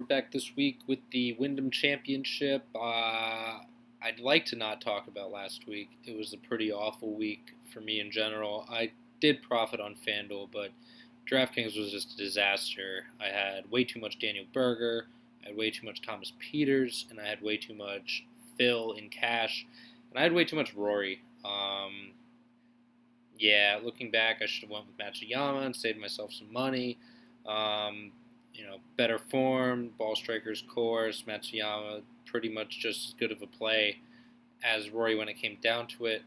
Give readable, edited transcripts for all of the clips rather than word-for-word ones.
back this week with the Wyndham Championship. I'd like to not talk about last week. It was a pretty awful week for me in general. I did profit on FanDuel, but DraftKings was just a disaster. I had way too much Daniel Berger, I had way too much Thomas Peters, and I had way too much Phil in cash, and I had way too much Rory. Looking back, I should have went with Matsuyama and saved myself some money. Better form, ball strikers course, Matsuyama pretty much just as good of a play as Rory when it came down to it.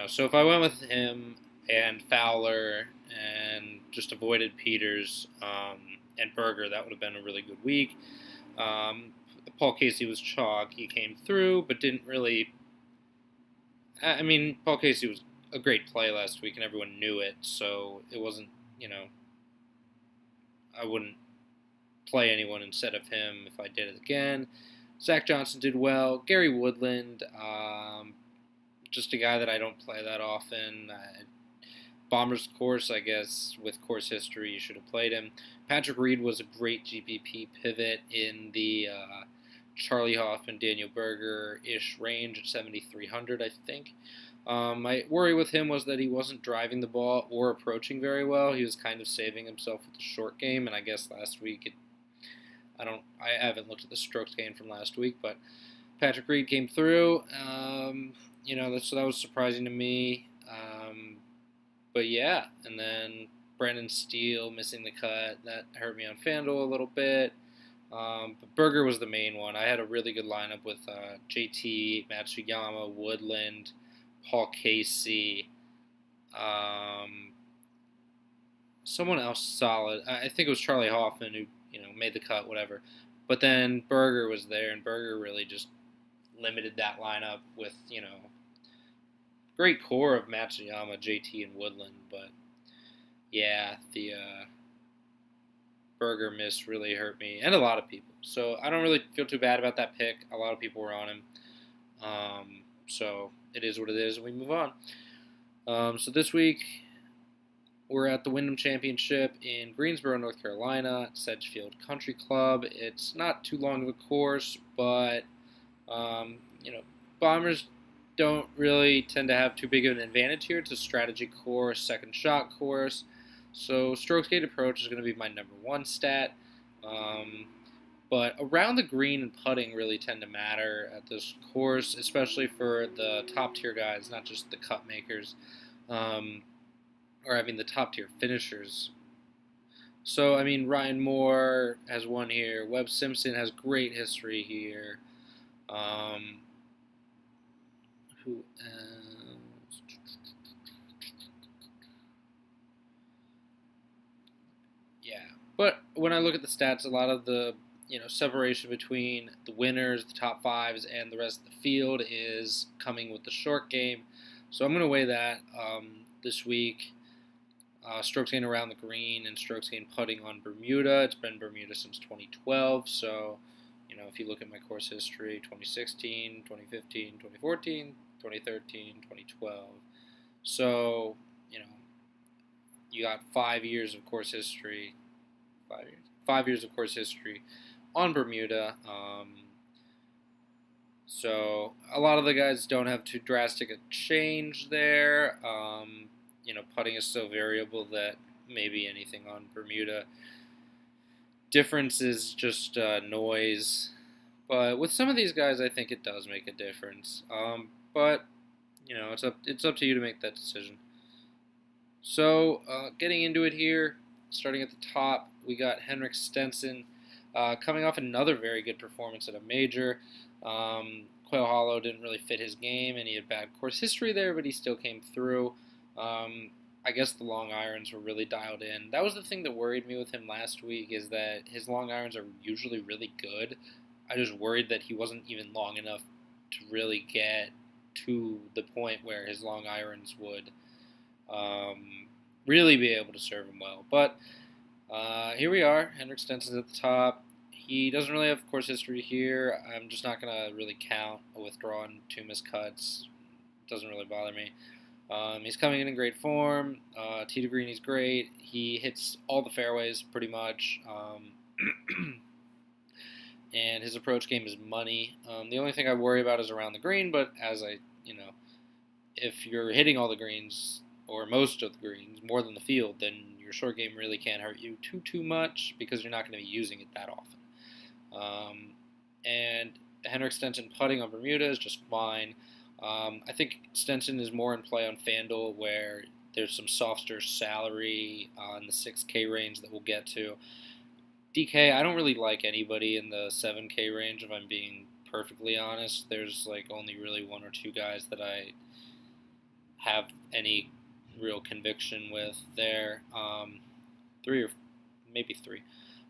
So if I went with him and Fowler and just avoided Peters and Berger, that would have been a really good week. Paul Casey was chalk. He came through, but didn't really. Paul Casey was a great play last week, and everyone knew it, so it wasn't, I wouldn't play anyone instead of him if I did it again. Zach Johnson did well. Gary Woodland, just a guy that I don't play that often. Bomber's course, I guess, with course history, you should have played him. Patrick Reed was a great GPP pivot in the Charlie Hoffman, Daniel Berger-ish range at 7,300, I think. My worry with him was that he wasn't driving the ball or approaching very well. He was kind of saving himself with the short game, and I guess last week, I haven't looked at the strokes gained from last week, but Patrick Reed came through. So that was surprising to me. And then Brendan Steele missing the cut, that hurt me on FanDuel a little bit. But Berger was the main one. I had a really good lineup with JT, Matsuyama, Woodland, Paul Casey, someone else solid. I think it was Charlie Hoffman who made the cut, whatever. But then Berger was there, and Berger really just limited that lineup with great core of Matsuyama, JT, and Woodland. But yeah, the Berger miss really hurt me and a lot of people. So I don't really feel too bad about that pick. A lot of people were on him. So it is what it is, and we move on. So this week, we're at the Wyndham Championship in Greensboro, North Carolina, at Sedgefield Country Club. It's not too long of a course, but, Bombers don't really tend to have too big of an advantage here. It's a strategy course, second shot course. So strokes gained approach is going to be my number one stat. But around the green and putting really tend to matter at this course, especially for the top-tier guys, not just the cut makers, the top-tier finishers. So, Ryan Moore has won here. Webb Simpson has great history here. Who else? Yeah. But when I look at the stats, a lot of the separation between the winners, the top fives, and the rest of the field is coming with the short game. So I'm going to weigh that this week. Strokes gained around the green and strokes gained putting on Bermuda. It's been Bermuda since 2012. So, if you look at my course history, 2016, 2015, 2014, 2013, 2012. So, you got 5 years of course history. 5 years of course history on Bermuda. So a lot of the guys don't have too drastic a change there. Putting is so variable that maybe anything on Bermuda. Difference is just noise. But with some of these guys, I think it does make a difference. But it's up to you to make that decision. So getting into it here, starting at the top, we got Henrik Stenson coming off another very good performance at a major. Quail Hollow didn't really fit his game, and he had bad course history there, but he still came through. I guess the long irons were really dialed in. That was the thing that worried me with him last week, is that his long irons are usually really good. I just worried that he wasn't even long enough to really get to the point where his long irons would really be able to serve him well. But here we are. Henrik Stenson's at the top. He doesn't really have course history here. I'm just not going to really count a withdraw and 2 missed cuts. Doesn't really bother me. He's coming in great form. Tee to green, he's great. He hits all the fairways pretty much. And his approach game is money. The only thing I worry about is around the green, but if you're hitting all the greens or most of the greens more than the field, then your short game really can't hurt you too much because you're not going to be using it that often. And Henrik Stenson putting on Bermuda is just fine. I think Stenson is more in play on FanDuel where there's some softer salary in the 6K range that we'll get to. DK, I don't really like anybody in the 7K range if I'm being perfectly honest. There's only really one or two guys that I have any real conviction with there. Three or maybe three.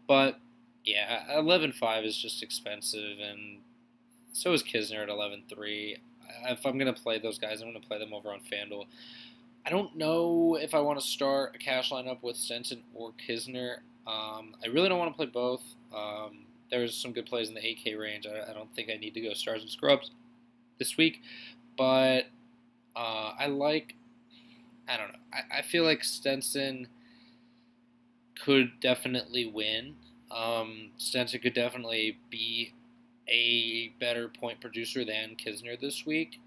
But yeah, 11.5 is just expensive, and so is Kisner at 11.3. If I'm going to play those guys, I'm going to play them over on FanDuel. I don't know if I want to start a cash lineup with Stenson or Kisner. I really don't want to play both. There's some good plays in the 8K range. I don't think I need to go stars and scrubs this week, but I don't know. I feel like Stenson could definitely win. Stenson could definitely be a better point producer than Kisner this week,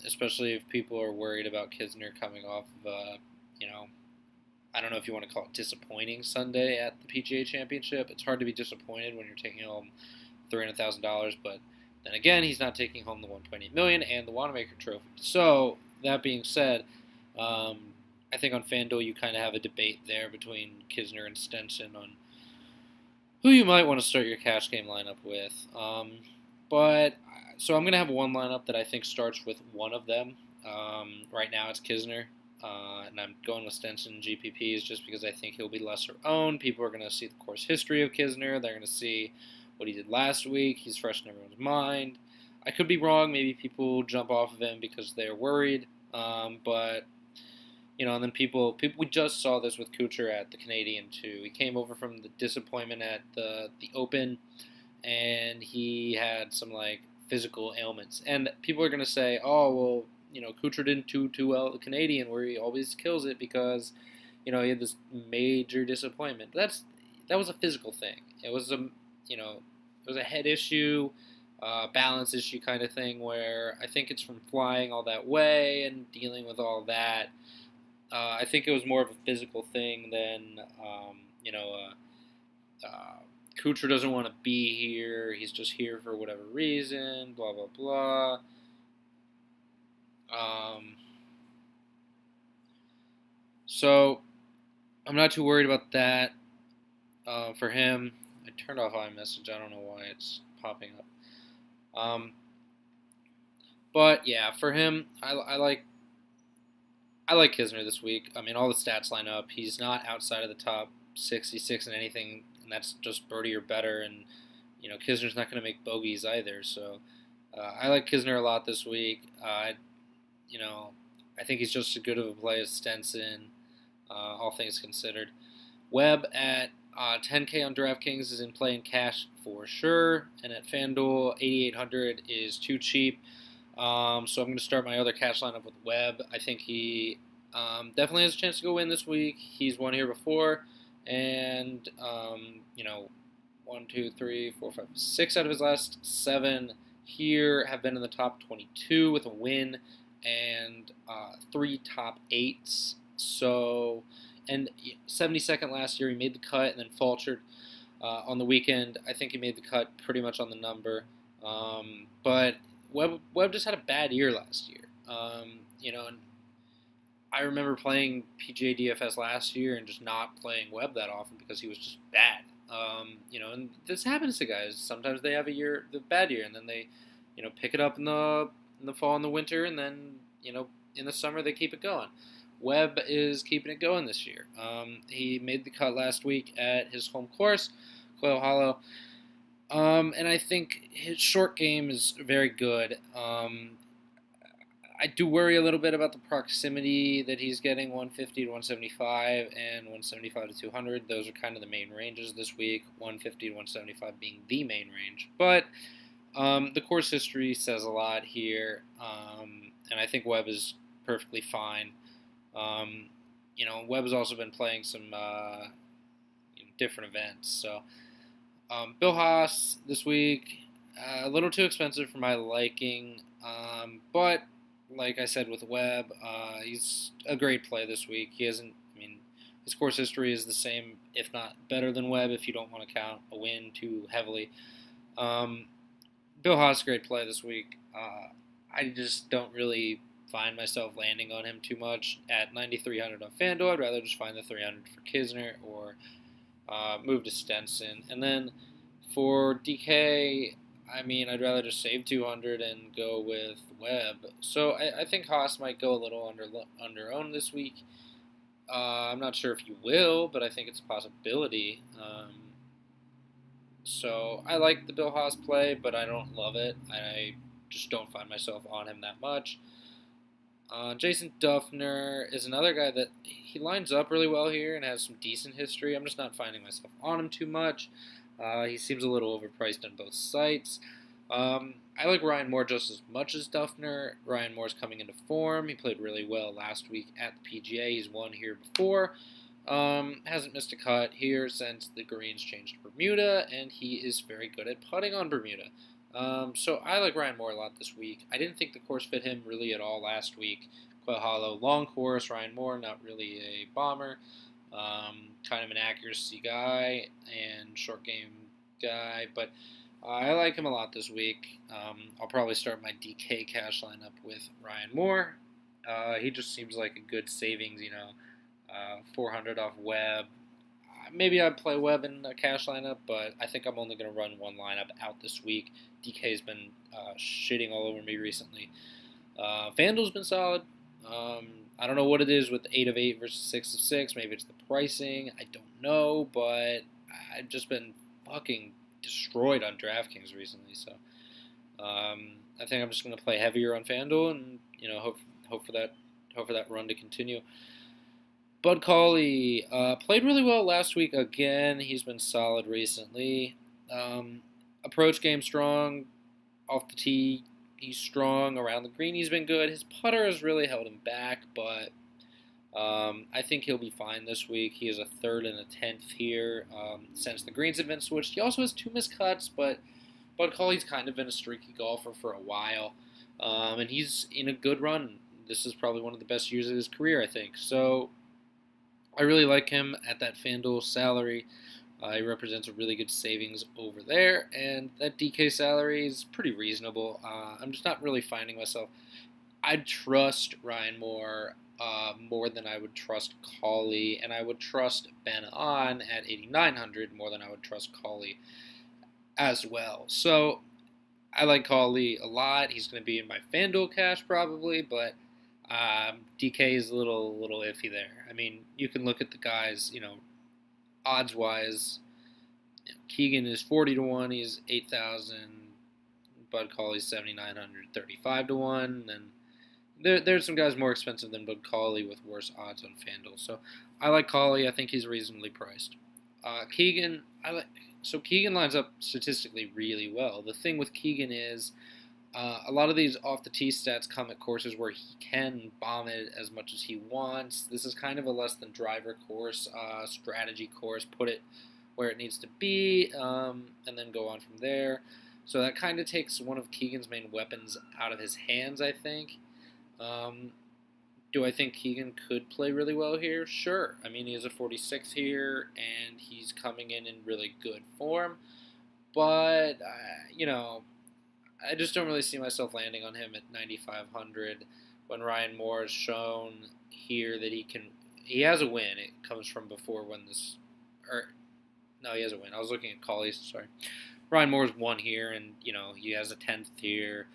especially if people are worried about Kisner coming off of, I don't know if you want to call it disappointing Sunday at the PGA Championship. It's hard to be disappointed when you're taking home $300,000, but then again, he's not taking home the $1.8 million and the Wanamaker Trophy. So that being said, I think on FanDuel you kind of have a debate there between Kisner and Stenson on who you might want to start your cash game lineup with. So I'm going to have one lineup that I think starts with one of them. Right now it's Kisner. And I'm going with Stenson GPPs just because I think he'll be lesser owned. People are going to see the course history of Kisner. They're going to see what he did last week. He's fresh in everyone's mind. I could be wrong. Maybe people jump off of him because they're worried. But and then people, we just saw this with Kuchar at the Canadian too. He came over from the disappointment at the Open, and he had some physical ailments. And people are going to say, oh, well, Kuchar didn't do too well at the Canadian where he always kills it because, he had this major disappointment. That was a physical thing. It was a head issue, balance issue kind of thing where I think it's from flying all that way and dealing with all that. I think it was more of a physical thing than, Kuchar doesn't want to be here. He's just here for whatever reason, blah, blah, blah. So I'm not too worried about that for him. I turned off iMessage. I don't know why it's popping up. But yeah, for him, I like Kisner this week. I mean, all the stats line up. He's not outside of the top 66 in anything, and that's just birdie or better. And Kisner's not going to make bogeys either. So I like Kisner a lot this week. I think he's just as good of a play as Stenson, all things considered. Webb at 10K on DraftKings is in play in cash for sure, and at FanDuel, 8,800 is too cheap. So I'm going to start my other cash lineup with Webb. I think he definitely has a chance to go win this week. He's won here before, and 1, 2, 3, 4, 5, 6 out of his last 7 here have been in the top 22 with a win and 3 top 8s. So, and 72nd last year, he made the cut and then faltered on the weekend. I think he made the cut pretty much on the number. But Webb just had a bad year last year. And I remember playing PGA DFS last year and just not playing Webb that often because he was just bad. And this happens to guys. Sometimes they have the bad year, and then they, pick it up in the fall and the winter, and then, in the summer they keep it going. Webb is keeping it going this year. He made the cut last week at his home course, Quail Hollow. And I think his short game is very good. I do worry a little bit about the proximity that he's getting, 150 to 175 and 175 to 200. Those are kind of the main ranges this week, 150 to 175 being the main range. But the course history says a lot here, and I think Webb is perfectly fine. Webb has also been playing some different events. So Bill Haas this week, a little too expensive for my liking, but like I said with Webb, he's a great play this week. He hasn't, his course history is the same, if not better than Webb, if you don't want to count a win too heavily. Bill Haas, great play this week. I just don't really find myself landing on him too much. At 9,300 on FanDuel, I'd rather just find the 300 for Kisner or move to Stenson. And then for DK, I'd rather just save 200 and go with Webb. So I think Haas might go a little under owned this week. I'm not sure if he will, but I think it's a possibility. So I like the Bill Haas play, but I don't love it. I just don't find myself on him that much. Jason Duffner is another guy that he lines up really well here and has some decent history. I'm just not finding myself on him too much. He seems a little overpriced on both sites. I like Ryan Moore just as much as Duffner. Ryan Moore's coming into form. He played really well last week at the PGA. He's won here before. Hasn't missed a cut here since the greens changed to Bermuda, and he is very good at putting on Bermuda. So I like Ryan Moore a lot this week. I didn't think the course fit him really at all last week. Quail Hollow, long course. Ryan Moore, not really a bomber. Kind of an accuracy guy and short game guy, but I like him a lot this week. I'll probably start my DK cash lineup with Ryan Moore. He just seems like a good savings, 400 off Webb. Maybe I'd play Webb in a cash lineup, but I think I'm only going to run one lineup out this week. DK's been shitting all over me recently. FanDuel's been solid. I don't know what it is with 8 of 8 versus 6 of 6. Maybe it's the pricing. I don't know, but I've just been fucking destroyed on DraftKings recently. So I think I'm just going to play heavier on FanDuel and hope for that run to continue. Bud Cauley played really well last week again. He's been solid recently. Approach game strong. Off the tee, he's strong. Around the green, he's been good. His putter has really held him back, but I think he'll be fine this week. He has a 3rd and a 10th here since the greens have been switched. He also has 2 missed cuts, but Bud Cauley's kind of been a streaky golfer for a while, and he's in a good run. This is probably one of the best years of his career, I think. So I really like him at that FanDuel salary. He represents a really good savings over there, and that DK salary is pretty reasonable. I'm just not really finding myself. I'd trust Ryan Moore more than I would trust Cauley, and I would trust Ben On at 8,900 more than I would trust Cauley as well. So I like Cauley a lot. He's going to be in my FanDuel cash probably, but DK is a little iffy there. You can look at the guys, odds-wise. Keegan is 40 to 1. He's 8,000. Bud Cauley's 7,900, 35 to 1. And there's some guys more expensive than Bud Cauley with worse odds on FanDuel. So I like Cauley. I think he's reasonably priced. Keegan, Keegan lines up statistically really well. The thing with Keegan is a lot of these off-the-tee stats come at courses where he can bomb it as much as he wants. This is kind of a less-than-driver course, strategy course, put it where it needs to be, and then go on from there. So that kind of takes one of Keegan's main weapons out of his hands, I think. Do I think Keegan could play really well here? Sure. He has a 46 here, and he's coming in really good form. But, I just don't really see myself landing on him at 9,500 when Ryan Moore has shown here that he has a win. It comes from before when he has a win. I was looking at Cauley's, sorry. Ryan Moore's won here, and, he has a 10th here.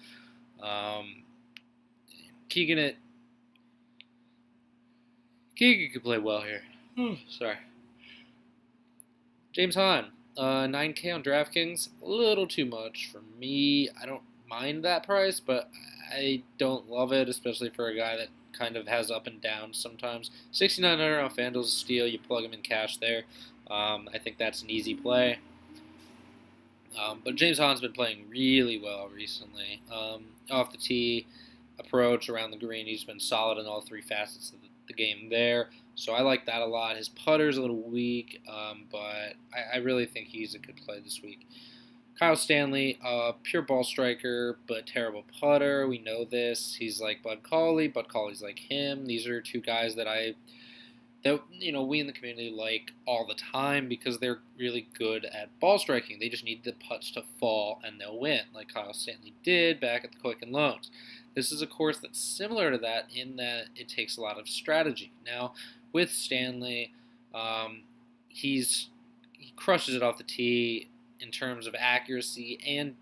Keegan could play well here. Sorry. James Hahn. 9K on DraftKings, a little too much for me. I don't mind that price, but I don't love it, especially for a guy that kind of has up and down sometimes. 6,900 on FanDuel's a steal. You plug him in cash there. I think that's an easy play. But James Hahn's been playing really well recently. Off the tee, approach around the green. He's been solid in all three facets of the game there. So I like that a lot. His putter's a little weak, but I really think he's a good play this week. Kyle Stanley, pure ball striker, but terrible putter. We know this. He's like Bud Cauley. Bud Cauley's like him. These are two guys that we in the community like all the time because they're really good at ball striking. They just need the putts to fall and they'll win, like Kyle Stanley did back at the Quicken Loans. This is a course that's similar to that in that it takes a lot of strategy. Now, with Stanley, he crushes it off the tee in terms of accuracy and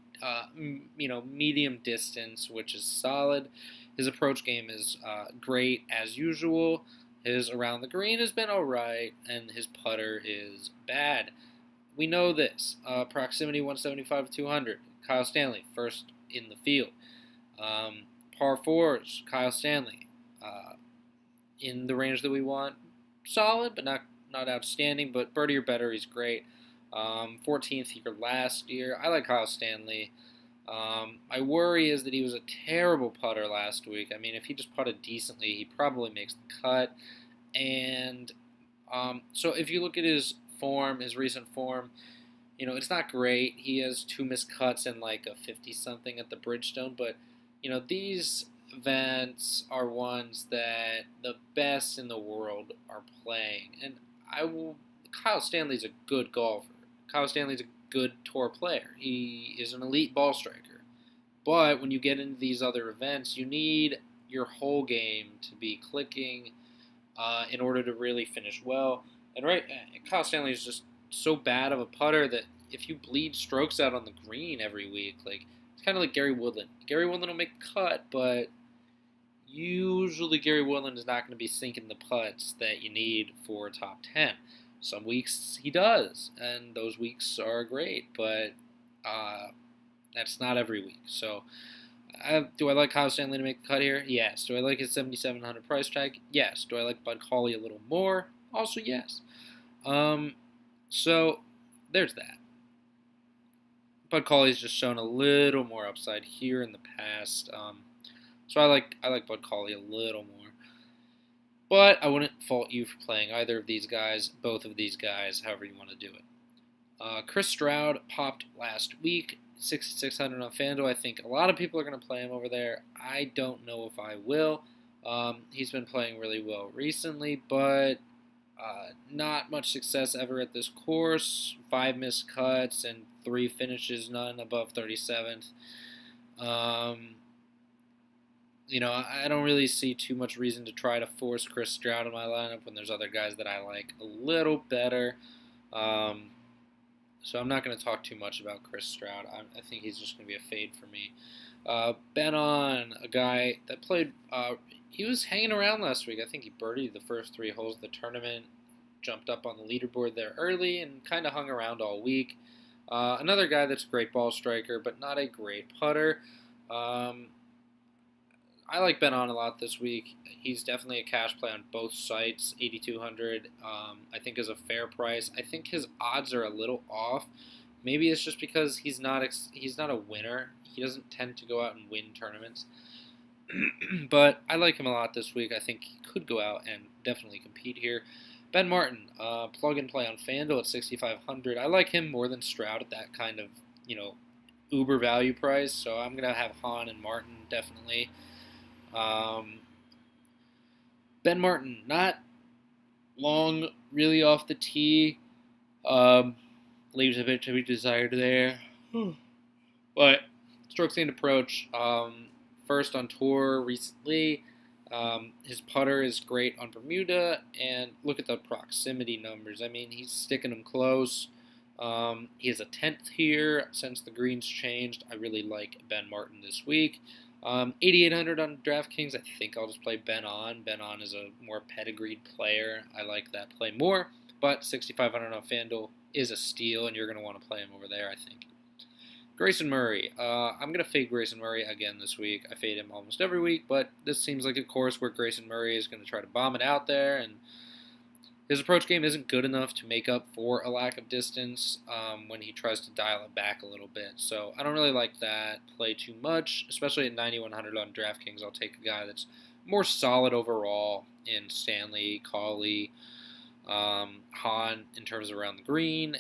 medium distance, which is solid. His approach game is great as usual. His around the green has been alright, and his putter is bad. We know this. Proximity 175 to 200. Kyle Stanley, first in the field. Par 4s, Kyle Stanley. In the range that we want. Solid, but not outstanding, but birdie or better, he's great. 14th here last year. I like Kyle Stanley. My worry is that he was a terrible putter last week. I mean, if he just putted decently, he probably makes the cut. And so if you look at his form, his recent form, it's not great. He has 2 missed cuts and like a 50-something at the Bridgestone. But, these events are ones that the best in the world are playing. And Kyle Stanley's a good golfer. Kyle Stanley's a good tour player. He is an elite ball striker. But when you get into these other events, you need your whole game to be clicking in order to really finish well. And Kyle Stanley is just so bad of a putter that if you bleed strokes out on the green every week, it's kind of like Gary Woodland. Gary Woodland will make a cut, but usually Gary Woodland is not going to be sinking the putts that you need for a top 10. Some weeks he does, and those weeks are great, but that's not every week. So, do I like Kyle Stanley to make the cut here? Yes. Do I like his $7,700 price tag? Yes. Do I like Bud Cauley a little more? Also, yes. So, there's that. Bud Cauley's just shown a little more upside here in the past. So I like Bud Cauley a little more. But I wouldn't fault you for playing either of these guys, both of these guys, however you want to do it. Chris Stroud popped last week, 6,600 on FanDuel. I think a lot of people are going to play him over there. I don't know if I will. He's been playing really well recently, but not much success ever at this course. 5 missed cuts and 3 finishes, none above 37th. I don't really see too much reason to try to force Chris Stroud in my lineup when there's other guys that I like a little better. So I'm not going to talk too much about Chris Stroud. I think he's just going to be a fade for me. Ben On, a guy that played, he was hanging around last week. I think he birdied the first 3 holes of the tournament, jumped up on the leaderboard there early, and kind of hung around all week. Another guy that's a great ball striker, but not a great putter. I like Ben On a lot this week. He's definitely a cash play on both sites. 8,200, I think, is a fair price. I think his odds are a little off. Maybe it's just because he's not a winner. He doesn't tend to go out and win tournaments. But I like him a lot this week. I think he could go out and definitely compete here. Ben Martin, plug and play on FanDuel at 6,500. I like him more than Stroud at that kind of, uber value price. So I'm gonna have Hahn and Martin definitely. Ben Martin, not long, really off the tee. Leaves a bit to be desired there. But strokes gained approach, first on tour recently. His putter is great on Bermuda, and look at the proximity numbers. I mean, he's sticking them close. He has a 10th here since the greens changed. I really like Ben Martin this week. 8,800 on DraftKings. I think I'll just play Ben On. Ben On is a more pedigreed player. I like that play more. But 6,500 on FanDuel is a steal, and you're going to want to play him over there, I think. Grayson Murray. I'm going to fade Grayson Murray again this week. I fade him almost every week, but this seems like a course where Grayson Murray is going to try to bomb it out there, and His approach game isn't good enough to make up for a lack of distance when he tries to dial it back a little bit. So I don't really like that play too much, especially at 9,100 on DraftKings. I'll take a guy that's more solid overall in Stanley, Cauley, Hahn in terms of around the green.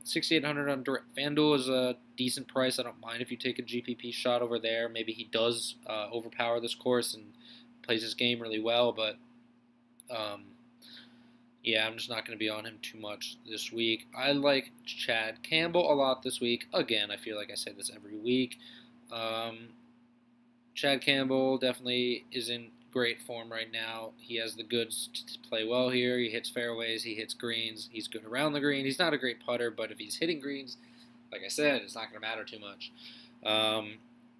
6,800 on FanDuel is a decent price. I don't mind if you take a GPP shot over there. Maybe he does overpower this course and plays his game really well, but yeah, I'm just not going to be on him too much this week. I like Chad Campbell a lot this week. Again, I feel like I say this every week. Chad Campbell definitely is in great form right now. He has the goods to play well here. He hits fairways. He hits greens. He's good around the green. He's not a great putter, but if he's hitting greens, like I said, it's not going to matter too much.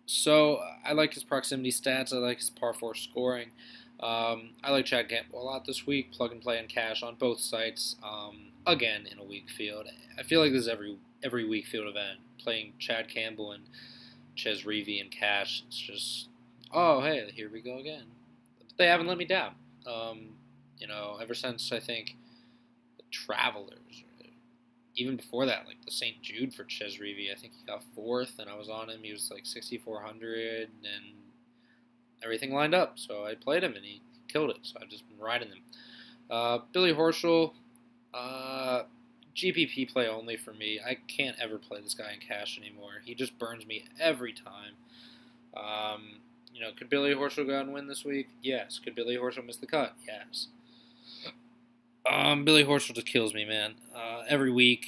So I like his proximity stats. I like his par 4 scoring. I like Chad Campbell a lot this week. Plug and play and cash on both sites. Again, in a weak field. I feel like this is every weak field event. Playing Chad Campbell and Ches Reavie and cash. It's just, oh, hey, here we go again. But they haven't let me down. Ever since, I think, the Travelers, even before that, like the St. Jude for Ches Reavie, I think he got 4th, and I was on him. He was like 6,400, and everything lined up. So I played him, and he killed it. So I've just been riding him. Billy Horschel, GPP play only for me. I can't ever play this guy in cash anymore. He just burns me every time. Could Billy Horschel go out and win this week? Yes. Could Billy Horschel miss the cut? Yes. Billy Horschel just kills me, man. Every week,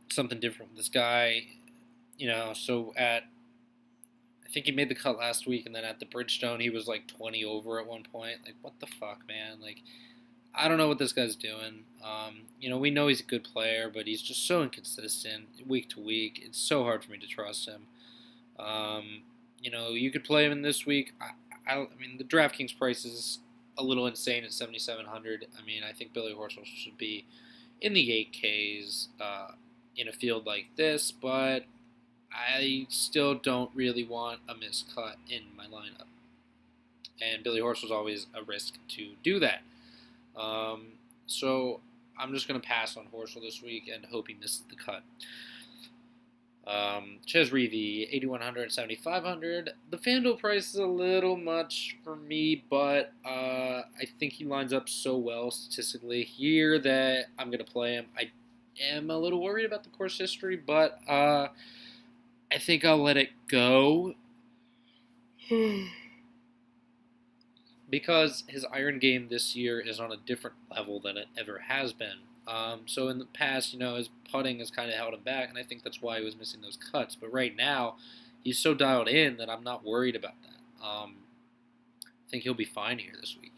something different with this guy. So I think he made the cut last week, and then at the Bridgestone, he was like 20 over at one point. Like, what the fuck, man? Like, I don't know what this guy's doing. We know he's a good player, but he's just so inconsistent week to week. It's so hard for me to trust him. You could play him in this week. I mean, the DraftKings price is a little insane at 7,700. I mean, I think Billy Horschel should be in the 8Ks in a field like this, but I still don't really want a miscut in my lineup. And Billy Horschel's always a risk to do that. So I'm just going to pass on Horschel this week and hope he misses the cut. Ches Reavie, 8,100, 7,500. The FanDuel price is a little much for me, but I think he lines up so well statistically here that I'm going to play him. I am a little worried about the course history, but I think I'll let it go because his iron game this year is on a different level than it ever has been. So in the past, his putting has kind of held him back, and I think that's why he was missing those cuts. But right now, he's so dialed in that I'm not worried about that. I think he'll be fine here this week.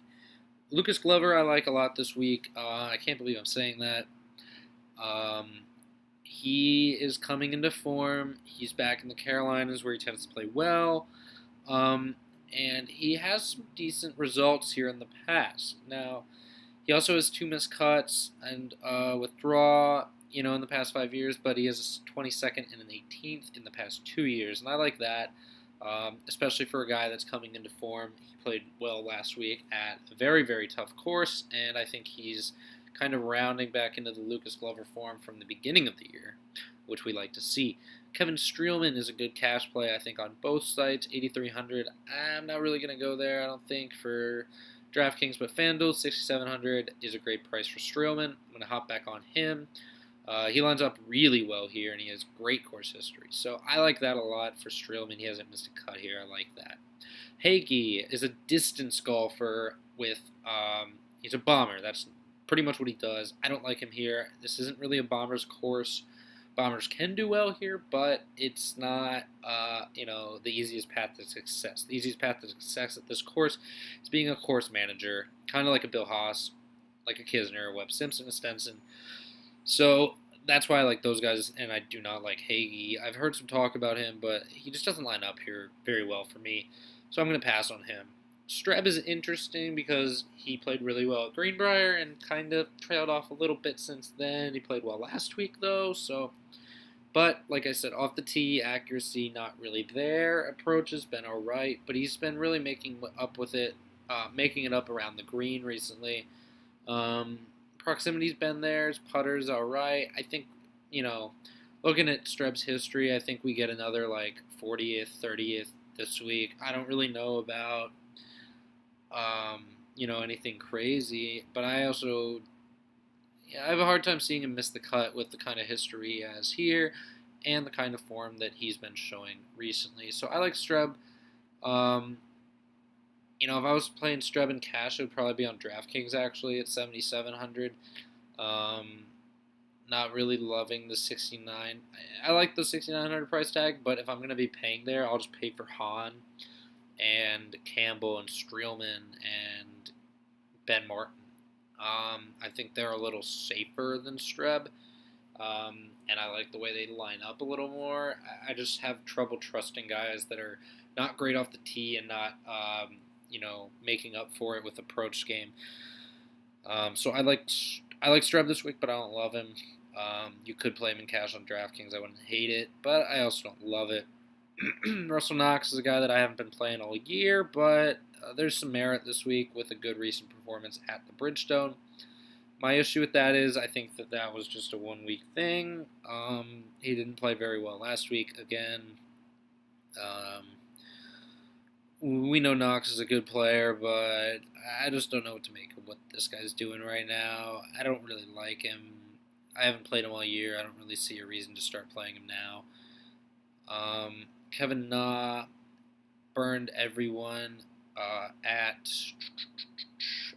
Lucas Glover I like a lot this week. I can't believe I'm saying that. He is coming into form. He's back in the Carolinas where he tends to play well. And he has some decent results here in the past. Now, he also has 2 missed cuts and withdraw, in the past 5 years, but he has a 22nd and an 18th in the past 2 years, and I like that, especially for a guy that's coming into form. He played well last week at a very, very tough course, and I think he's kind of rounding back into the Lucas Glover form from the beginning of the year, which we like to see. Kevin Streelman is a good cash play, I think, on both sites, 8,300. I'm not really going to go there, I don't think, for DraftKings, but FanDuel, 6,700 is a great price for Streelman. I'm going to hop back on him. He lines up really well here, and he has great course history. So I like that a lot for Streelman. He hasn't missed a cut here. I like that. Hagee is a distance golfer with, he's a bomber. That's pretty much what he does. I don't like him here. This isn't really a bomber's course. Bombers can do well here, but it's not, the easiest path to success. The easiest path to success at this course is being a course manager, kind of like a Bill Haas, like a Kisner, a Webb Simpson, a Stenson. So that's why I like those guys, and I do not like Hagee. I've heard some talk about him, but he just doesn't line up here very well for me, so I'm going to pass on him. Streb is interesting because he played really well at Greenbrier and kind of trailed off a little bit since then. He played well last week, though, but like I said, off the tee, accuracy not really there. Approach has been all right, but he's been really making it up around the green recently. proximity's been there. His putter's all right. I think, looking at Streb's history, I think we get another like 40th, 30th this week. I don't really know about, anything crazy, but I also, I have a hard time seeing him miss the cut with the kind of history he has here and the kind of form that he's been showing recently. So I like Streb. If I was playing Streb in cash, it would probably be on DraftKings actually at 7,700. Not really loving the 69. I like the 6,900 price tag, but if I'm going to be paying there, I'll just pay for Hahn and Campbell and Streelman and Ben Martin. I think they're a little safer than Streb, and I like the way they line up a little more. I just have trouble trusting guys that are not great off the tee and not, making up for it with approach game. So I like Streb this week, but I don't love him. You could play him in cash on DraftKings. I wouldn't hate it, but I also don't love it. Russell Knox is a guy that I haven't been playing all year, but there's some merit this week with a good recent performance at the Bridgestone. My issue with that is I think that was just a one-week thing. He didn't play very well last week again. We know Knox is a good player, but I just don't know what to make of what this guy's doing right now. I don't really like him. I haven't played him all year. I don't really see a reason to start playing him now. Kevin Na burned everyone at,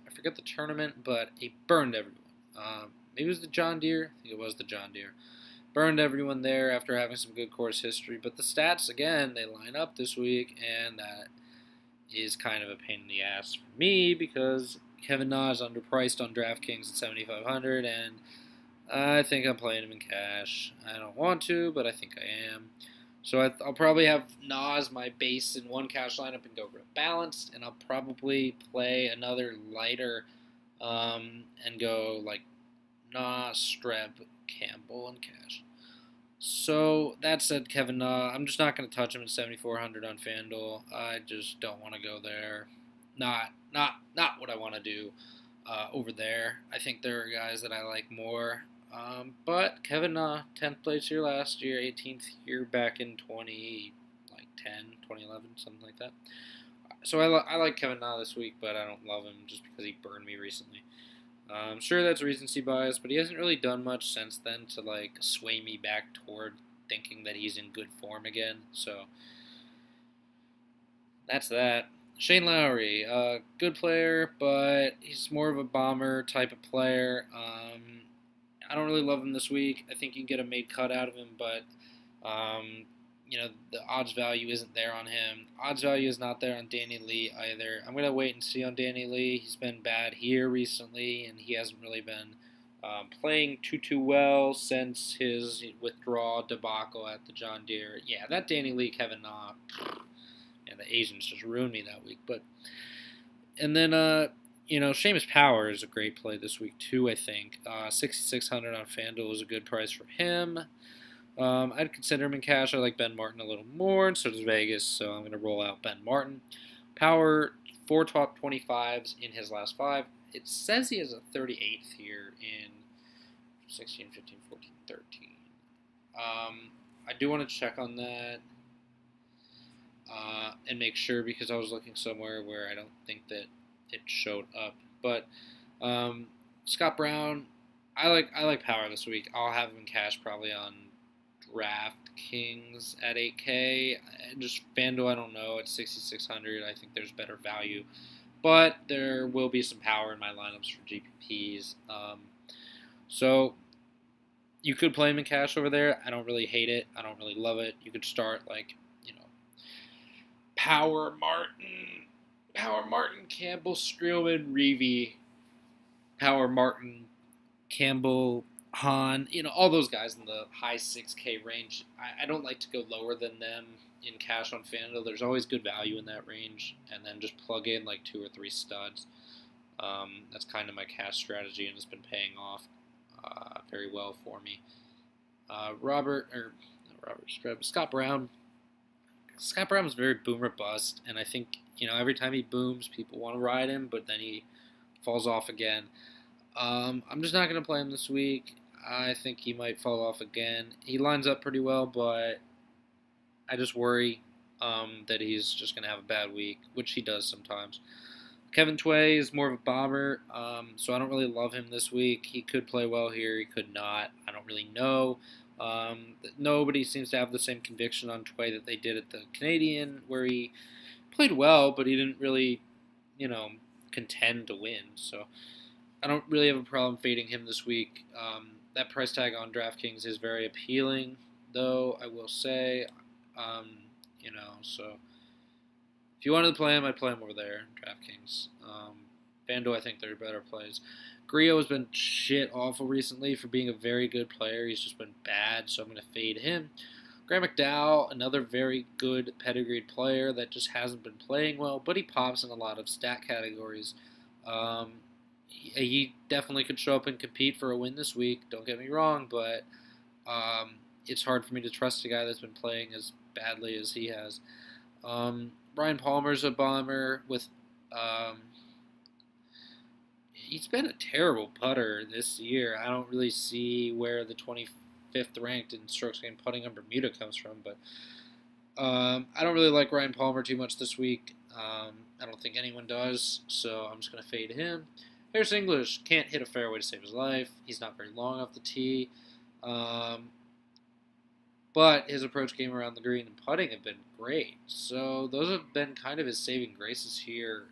I forget the tournament, but he burned everyone. Maybe it was the John Deere. I think it was the John Deere. Burned everyone there after having some good course history. But the stats, again, they line up this week, and that is kind of a pain in the ass for me because Kevin Na is underpriced on DraftKings at 7,500, and I think I'm playing him in cash. I don't want to, but I think I am. So I'll probably have Na as my base in one cash lineup and go balanced, and I'll probably play another lighter and go like Na, Streb, Campbell, and cash. So that said, Kevin Na, I'm just not going to touch him at 7,400 on FanDuel. I just don't want to go there. Not what I want to do over there. I think there are guys that I like more. But Kevin Na, 10th place here last year, 18th here back in 2011, something like that. So I like Kevin Na this week, but I don't love him just because he burned me recently. I'm sure that's recency bias, but he hasn't really done much since then to like sway me back toward thinking that he's in good form again. So that's that. Shane Lowry, good player, but he's more of a bomber type of player. I don't really love him this week. I think you can get a made cut out of him, but the odds value isn't there on him. Odds value is not there on Danny Lee either. I'm going to wait and see on Danny Lee. He's been bad here recently, and he hasn't really been playing too well since his withdrawal debacle at the John Deere. Yeah, that Danny Lee, Kevin Na, the Asians just ruined me that week. And then, Seamus Power is a great play this week too, I think. 6,600 on FanDuel is a good price for him. I'd consider him in cash. I like Ben Martin a little more, and so does Vegas, so I'm going to roll out Ben Martin. Power, 4 top 25s in his last 5. It says he has a 38th here in 16, 15, 14, 13. I do want to check on that and make sure, because I was looking somewhere where I don't think that it showed up. But Scott Brown, I like Power this week. I'll have him in cash probably on DraftKings at 8K. Just FanDuel, I don't know, at 6,600. I think there's better value, but there will be some power in my lineups for GPPs. So you could play him in cash over there. I don't really hate it. I don't really love it. You could start Power Martin, Campbell, Streelman, Reavie, Power Martin, Campbell, Hahn, all those guys in the high 6K range. I don't like to go lower than them in cash on FanDuel. There's always good value in that range, and then just plug in like 2 or 3 studs. That's kind of my cash strategy, and it's been paying off very well for me. Scott Brown. Scott Brown was very boomer bust, and I think every time he booms, people want to ride him, but then he falls off again. I'm just not going to play him this week. I think he might fall off again. He lines up pretty well, but I just worry that he's just going to have a bad week, which he does sometimes. Kevin Tway is more of a bomber, so I don't really love him this week. He could play well here, he could not. I don't really know. Nobody seems to have the same conviction on Tway that they did at the Canadian, where he played well, but he didn't really, contend to win. So I don't really have a problem fading him this week. That price tag on DraftKings is very appealing, though, I will say. So if you wanted to play him, I'd play him over there, DraftKings. FanDuel, I think they're better plays. Grillo has been shit awful recently for being a very good player. He's just been bad, so I'm going to fade him. Graham McDowell, another very good pedigreed player that just hasn't been playing well, but he pops in a lot of stat categories. He definitely could show up and compete for a win this week, don't get me wrong, but it's hard for me to trust a guy that's been playing as badly as he has. Brian Palmer's a bomber with he's been a terrible putter this year. I don't really see where the 25th ranked in strokes gained putting on Bermuda comes from, but I don't really like Ryan Palmer too much this week. I don't think anyone does, so I'm just going to fade him. Harris English can't hit a fairway to save his life. He's not very long off the tee. But his approach game around the green and putting have been great. So those have been kind of his saving graces here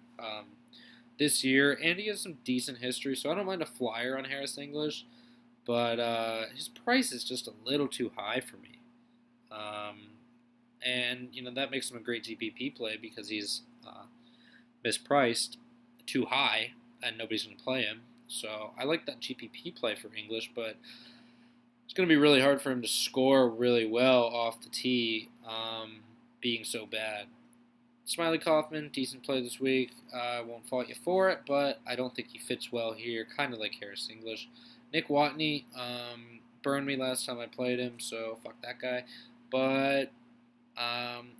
this year. And he has some decent history, so I don't mind a flyer on Harris English. But his price is just a little too high for me. And that makes him a great GPP play because he's mispriced too high and nobody's going to play him. So I like that GPP play for English, but it's going to be really hard for him to score really well off the tee, being so bad. Smiley Kaufman, decent play this week. I won't fault you for it, but I don't think he fits well here, kind of like Harris English. Nick Watney burned me last time I played him, so fuck that guy. But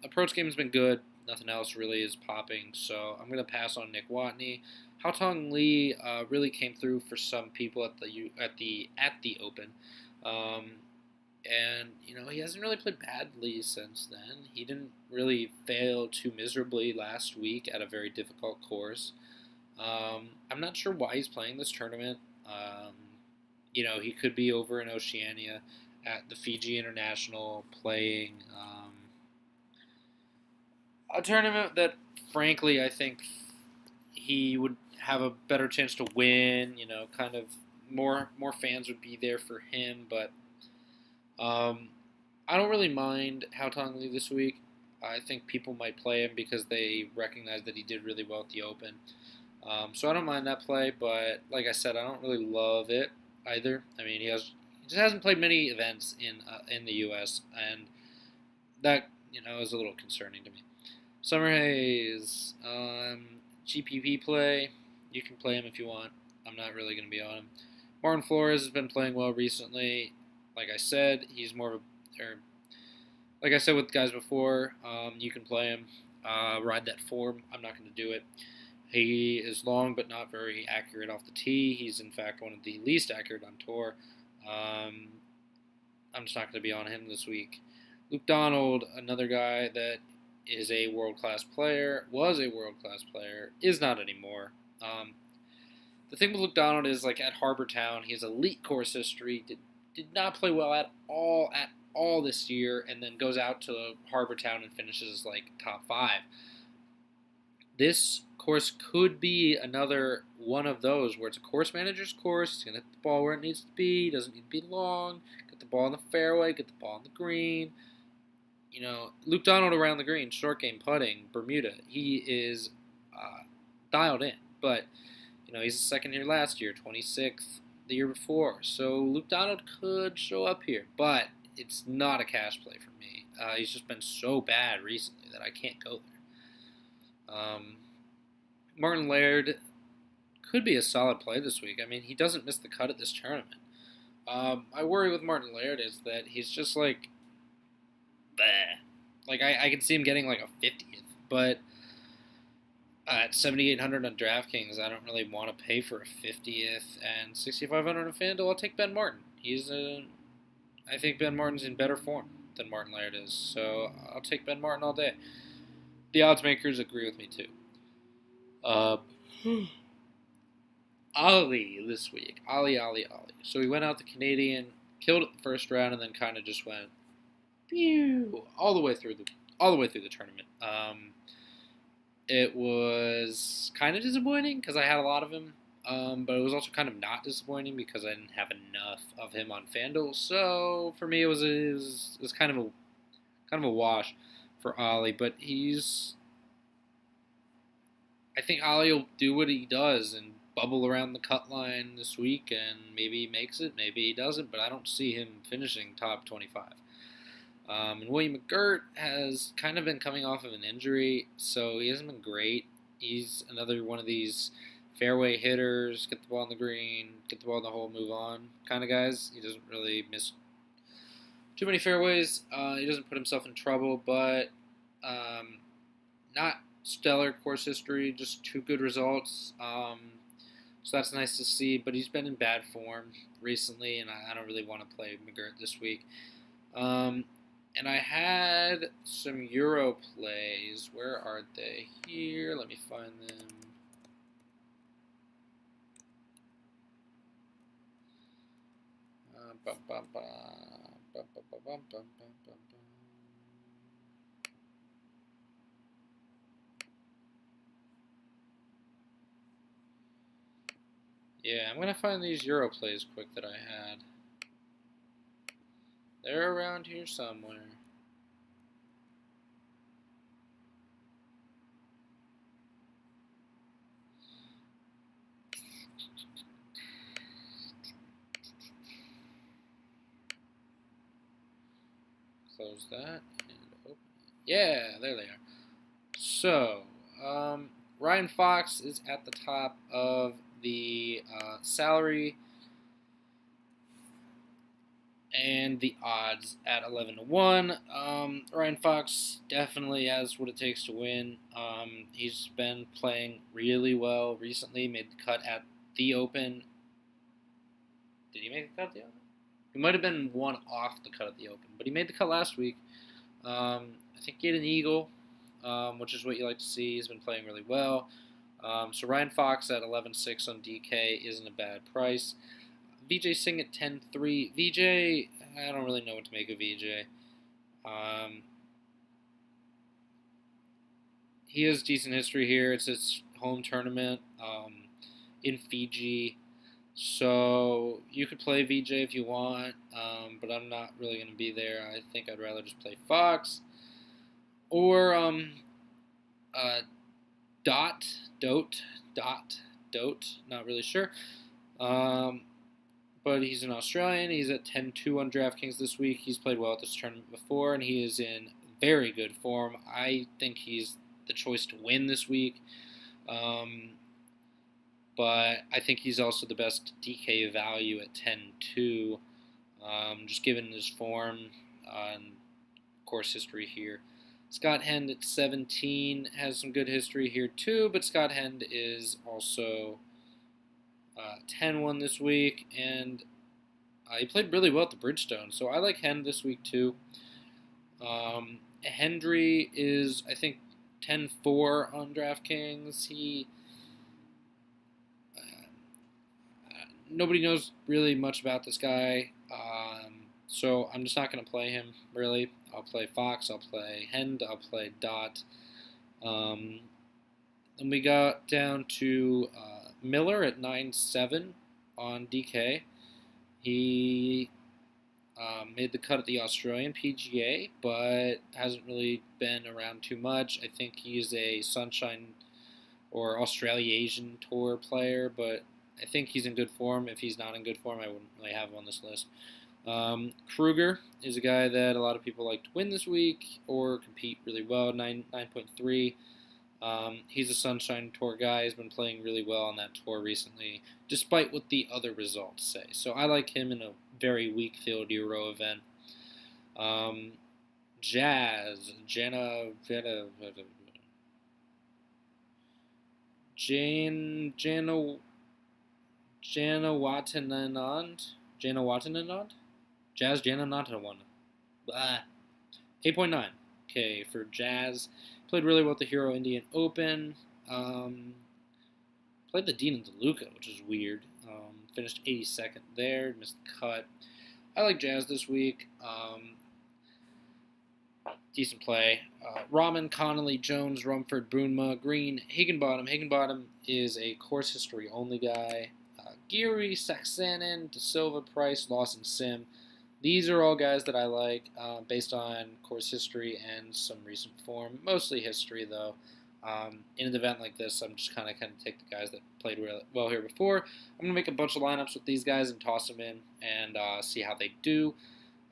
approach game has been good. Nothing else really is popping, so I'm going to pass on Nick Watney. Haotong Li really came through for some people at the Open. And he hasn't really played badly since then. He didn't really fail too miserably last week at a very difficult course. I'm not sure why he's playing this tournament. He could be over in Oceania at the Fiji International playing a tournament that, frankly, I think he would have a better chance to win. Kind of more fans would be there for him, but I don't really mind Haotong Li this week. I think people might play him because they recognize that he did really well at the Open. So I don't mind that play, but like I said, I don't really love it either. I mean, he just hasn't played many events in the U.S., and that is a little concerning to me. Summer Hayes, GPP play. You can play him if you want. I'm not really going to be on him. Martin Flores has been playing well recently. Like I said, he's more of like I said with guys before, you can play him, ride that form. I'm not going to do it. He is long but not very accurate off the tee. He's, in fact, one of the least accurate on tour. I'm just not going to be on him this week. Luke Donald, another guy that is a world-class player, was a world-class player, is not anymore. The thing with Luke Donald is, like, at Harbour Town, he has elite course history, did not play well at all this year, and then goes out to Harbour Town and finishes, like, top 5. This course could be another one of those where it's a course manager's course. It's going to hit the ball where it needs to be. Doesn't need to be long. Get the ball in the fairway. Get the ball on the green. Luke Donald around the green, short game putting, Bermuda. He is dialed in. But, he's a second here last year, 26th the year before. So Luke Donald could show up here. But it's not a cash play for me. He's just been so bad recently that I can't go there. Martin Laird could be a solid play this week. I mean, he doesn't miss the cut at this tournament. My worry with Martin Laird is that he's just like, bleh. Like I can see him getting like a 50th, but At 7,800 on DraftKings, I don't really want to pay for a 50th, and 6,500 on FanDuel. I'll take Ben Martin. I think Ben Martin's in better form than Martin Laird is, so I'll take Ben Martin all day. The odds makers agree with me too. Ali this week. Ali. So he went out the Canadian, killed it the first round, and then kind of just went pew all the way through the tournament. It was kind of disappointing because I had a lot of him, but it was also kind of not disappointing because I didn't have enough of him on FanDuel. So for me, it was kind of a wash for Ali. But I think Ali will do what he does and bubble around the cut line this week, and maybe he makes it, maybe he doesn't. But I don't see him finishing top 25. And William McGirt has kind of been coming off of an injury, so he hasn't been great. He's another one of these fairway hitters, get the ball in the green, get the ball in the hole, move on kind of guys. He doesn't really miss too many fairways. He doesn't put himself in trouble, but not stellar course history, just 2 good results. So that's nice to see, but he's been in bad form recently, and I don't really want to play McGirt this week. And I had some Euro plays. Where are they? Here. Let me find them. Yeah, I'm going to find these Euro plays quick that I had. They're around here somewhere. Close that and open it. Yeah, there they are. So, Ryan Fox is at the top of the salary and the odds at 11-1. Ryan Fox definitely has what it takes to win. He's been playing really well recently. Made the cut at the Open. Did he make the cut at the Open? He might have been one off the cut at the Open, but he made the cut last week. I think he had an eagle, which is what you like to see. He's been playing really well. So Ryan Fox at 11.6 on DK isn't a bad price. VJ Singh at 10.3. VJ, I don't really know what to make of VJ. He has decent history here. It's his home tournament in Fiji. So you could play VJ if you want, but I'm not really going to be there. I think I'd rather just play Fox. Or Dote, not really sure. But he's an Australian. He's at 10-2 on DraftKings this week. He's played well at this tournament before, and he is in very good form. I think he's the choice to win this week. But I think he's also the best DK value at 10-2, just given his form and course history here. Scott Hend at 17 has some good history here too, but Scott Hend is also 10-1 this week, and he played really well at the Bridgestone, so I like Hend this week too. Hendry is, I think, 10-4 on DraftKings. Nobody knows really much about this guy, so I'm just not going to play him, really. I'll play Fox, I'll play Hend, I'll play Dot. Then we got down to Miller at 9.7 on DK. He made the cut at the Australian PGA, but hasn't really been around too much. I think he's a Sunshine or Australasian Tour player, but I think he's in good form. If he's not in good form, I wouldn't really have him on this list. Kruger is a guy that a lot of people like to win this week or compete really well, 9.3. He's a Sunshine Tour guy. He's been playing really well on that tour recently, despite what the other results say. So I like him in a very weak field Euro event. Jenna Jana Watananand? Jazz Jananatawanda. 8.9. Okay, for Jazz. Played really well at the Hero Indian Open. Played the Dean and DeLuca, which is weird. Finished 82nd there, missed the cut. I like Jazz this week. Decent play. Rahman, Connolly, Jones, Rumford, Boonma, Green, Higginbottom. Higginbottom is a course history only guy. Geary, Saxanen, De Silva, Price, Lawson, Sim. These are all guys that I like based on course history and some recent form. Mostly history, though. In an event like this, I'm just kind of take the guys that played really well here before. I'm going to make a bunch of lineups with these guys and toss them in and see how they do.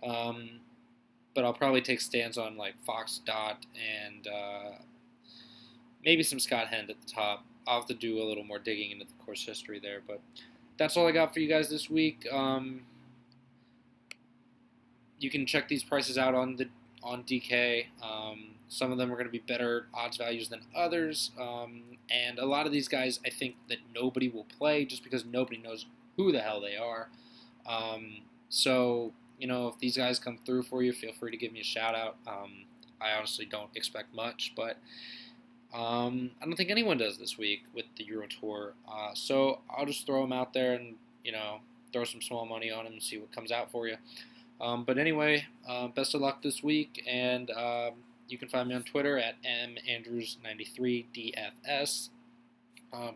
But I'll probably take stands on like Fox Dot and maybe some Scott Hend at the top. I'll have to do a little more digging into the course history there, but that's all I got for you guys this week. You can check these prices out on DK. Some of them are going to be better odds values than others, and a lot of these guys I think that nobody will play just because nobody knows who the hell they are. So if these guys come through for you, feel free to give me a shout out. I honestly don't expect much, but I don't think anyone does this week with the Euro Tour. So I'll just throw them out there and throw some small money on them and see what comes out for you. But anyway, best of luck this week, and you can find me on Twitter at mandrews93DFS.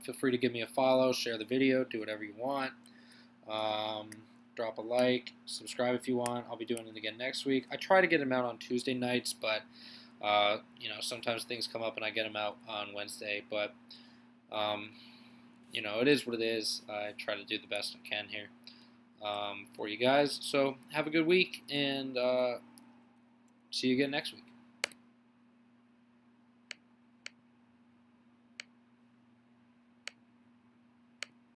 Feel free to give me a follow, share the video, do whatever you want. Drop a like, subscribe if you want. I'll be doing it again next week. I try to get them out on Tuesday nights, but sometimes things come up and I get them out on Wednesday. But it is what it is. I try to do the best I can here for you guys. So have a good week, and see you again next week.